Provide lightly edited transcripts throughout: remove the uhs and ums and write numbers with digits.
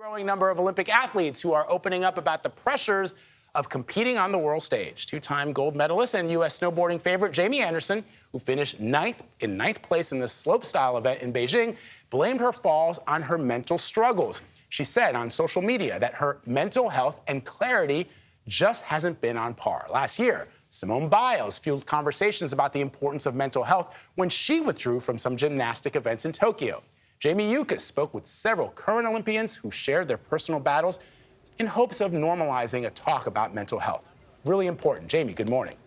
Growing number of Olympic athletes who are opening up about the pressures of competing on the world stage. Two-time gold medalist and U.S. snowboarding favorite Jamie Anderson, who finished ninth place in the slopestyle event in Beijing, blamed her falls on her mental struggles. She said on social media that her mental health and clarity just hasn't been on par. Last year, Simone Biles fueled conversations about the importance of mental health when she withdrew from some gymnastic events in Tokyo. Jamie Yuccas spoke with several current Olympians who shared their personal battles in hopes of normalizing a talk about mental health. Really important. Jamie, good morning.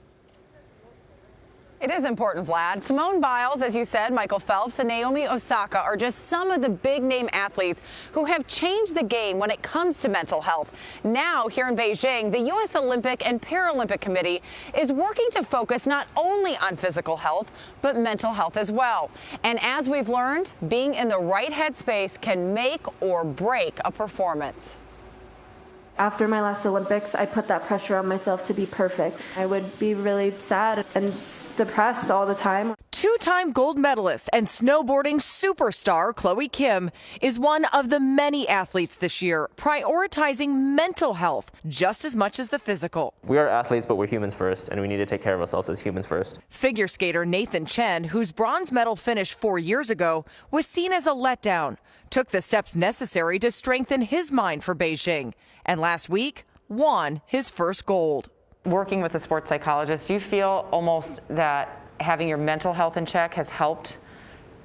It is important, Vlad. Simone Biles, as you said, Michael Phelps, and Naomi Osaka are just some of the big-name athletes who have changed the game when it comes to mental health. Now, here in Beijing, the U.S. Olympic and Paralympic Committee is working to focus not only on physical health, but mental health as well. And as we've learned, being in the right headspace can make or break a performance. After my last Olympics, I put that pressure on myself to be perfect. I would be really sad and depressed all the time. Two-time gold medalist and snowboarding superstar Chloe Kim is one of the many athletes this year prioritizing mental health just as much as the physical. We are athletes, but we're humans first, and we need to take care of ourselves as humans first. Figure skater Nathan Chen, whose bronze medal finish 4 years ago was seen as a letdown, took the steps necessary to strengthen his mind for Beijing, and last week won his first gold. Working with a sports psychologist, do you feel almost that having your mental health in check has helped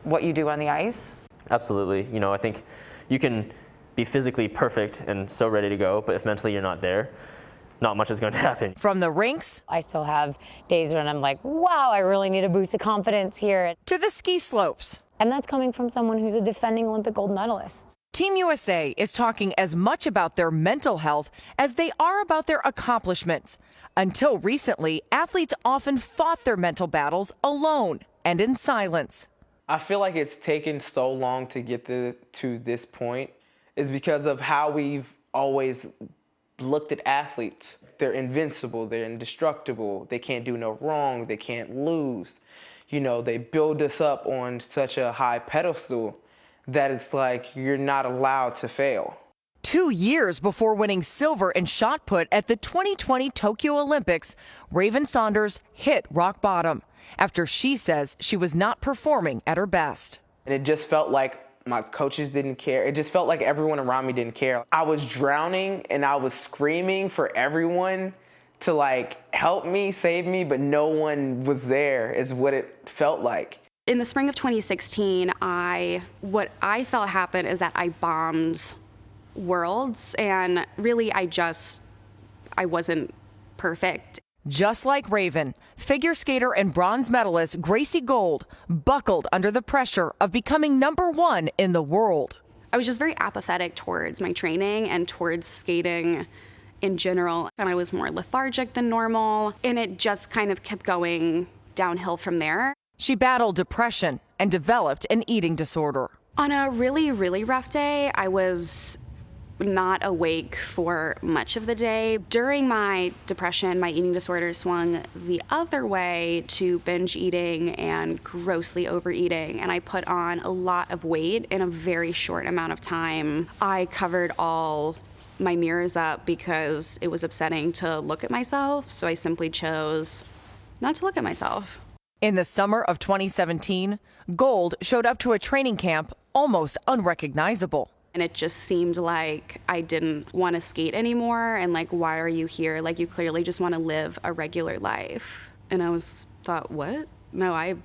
what you do on the ice? Absolutely. You know, I think you can be physically perfect and so ready to go, but if mentally you're not there, not much is going to happen. From the rinks, I still have days when I'm like, wow, I really need a boost of confidence here. To the ski slopes. And that's coming from someone who's a defending Olympic gold medalist. Team USA is talking as much about their mental health as they are about their accomplishments. Until recently, athletes often fought their mental battles alone and in silence. I feel like it's taken so long to get to this point is because of how we've always looked at athletes. They're invincible, they're indestructible, they can't do no wrong, they can't lose. You know, they build us up on such a high pedestal that it's like you're not allowed to fail. 2 years before winning silver in shot put at the 2020 Tokyo Olympics, Raven Saunders hit rock bottom after she says she was not performing at her best. And it just felt like my coaches didn't care. It just felt like everyone around me didn't care. I was drowning and I was screaming for everyone to like help me, save me, but no one was there is what it felt like. In the spring of 2016, what I felt happened is that I bombed worlds, and really I wasn't perfect. Just like Raven, figure skater and bronze medalist Gracie Gold buckled under the pressure of becoming #1 in the world. I was just very apathetic towards my training and towards skating in general, and I was more lethargic than normal, and it just kind of kept going downhill from there. She battled depression and developed an eating disorder. On a really, really rough day, I was not awake for much of the day. During my depression, my eating disorder swung the other way to binge eating and grossly overeating, and I put on a lot of weight in a very short amount of time. I covered all my mirrors up because it was upsetting to look at myself, so I simply chose not to look at myself. In the summer of 2017, Gold showed up to a training camp almost unrecognizable. And it just seemed like I didn't want to skate anymore, and like, why are you here? Like, you clearly just want to live a regular life. And I thought, what? No, I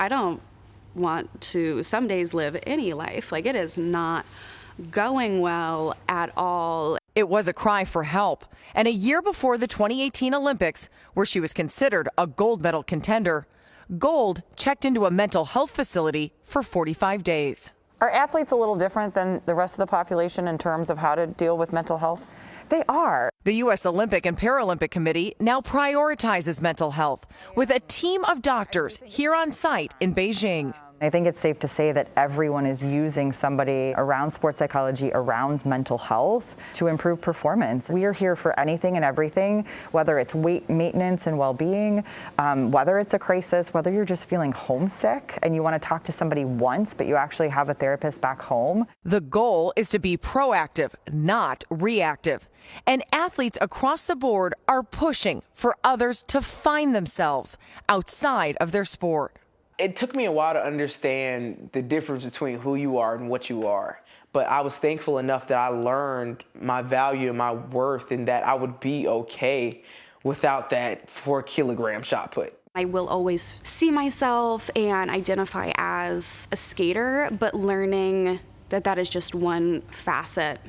don't want to some days live any life. Like, it is not going well at all. It was a cry for help. And a year before the 2018 Olympics, where she was considered a gold medal contender, Gold checked into a mental health facility for 45 days. Are athletes a little different than the rest of the population in terms of how to deal with mental health? They are. The U.S. Olympic and Paralympic Committee now prioritizes mental health with a team of doctors here on site in Beijing. I think it's safe to say that everyone is using somebody around sports psychology, around mental health to improve performance. We are here for anything and everything, whether it's weight maintenance and well-being, whether it's a crisis, whether you're just feeling homesick and you want to talk to somebody once, but you actually have a therapist back home. The goal is to be proactive, not reactive. And athletes across the board are pushing for others to find themselves outside of their sport. It took me a while to understand the difference between who you are and what you are. But I was thankful enough that I learned my value and my worth and that I would be okay without that 4-kilogram shot put. I will always see myself and identify as a skater, but learning that that is just one facet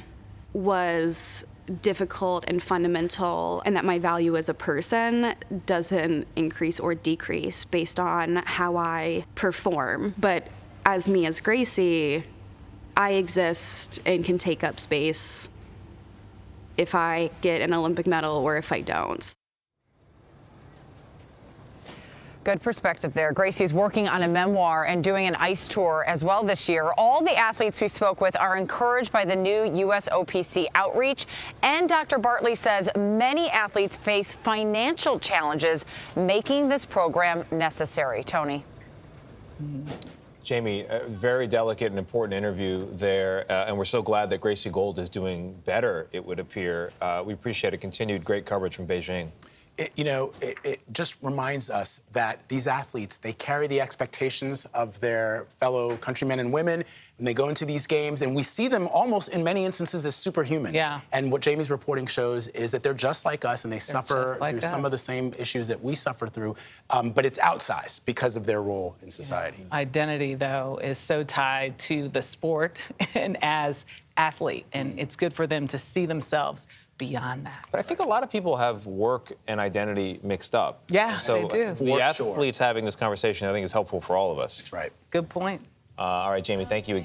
was difficult and fundamental, and that my value as a person doesn't increase or decrease based on how I perform. But as me, as Gracie, I exist and can take up space if I get an Olympic medal or if I don't. Good perspective there. Gracie's working on a memoir and doing an ice tour as well this year. All the athletes we spoke with are encouraged by the new USOPC outreach. And Dr. Bartley says many athletes face financial challenges, making this program necessary. Tony. Jamie, a very delicate and important interview there, and we're so glad that Gracie Gold is doing better, it would appear. We appreciate a continued great coverage from Beijing. It just reminds us that these athletes, they carry the expectations of their fellow countrymen and women when they go into these games, and we see them almost in many instances as superhuman. Yeah. And what Jamie's reporting shows is that they're just like us, and they suffer through some of the same issues that we suffer through, but it's outsized because of their role in society. Yeah. Identity, though, is so tied to the sport and as athlete, and it's good for them to see themselves beyond that. But I think a lot of people have work and identity mixed up. Yeah, and so they do. The athletes having this conversation, I think, is helpful for all of us. That's right. Good point. All right, Jamie, thank you again.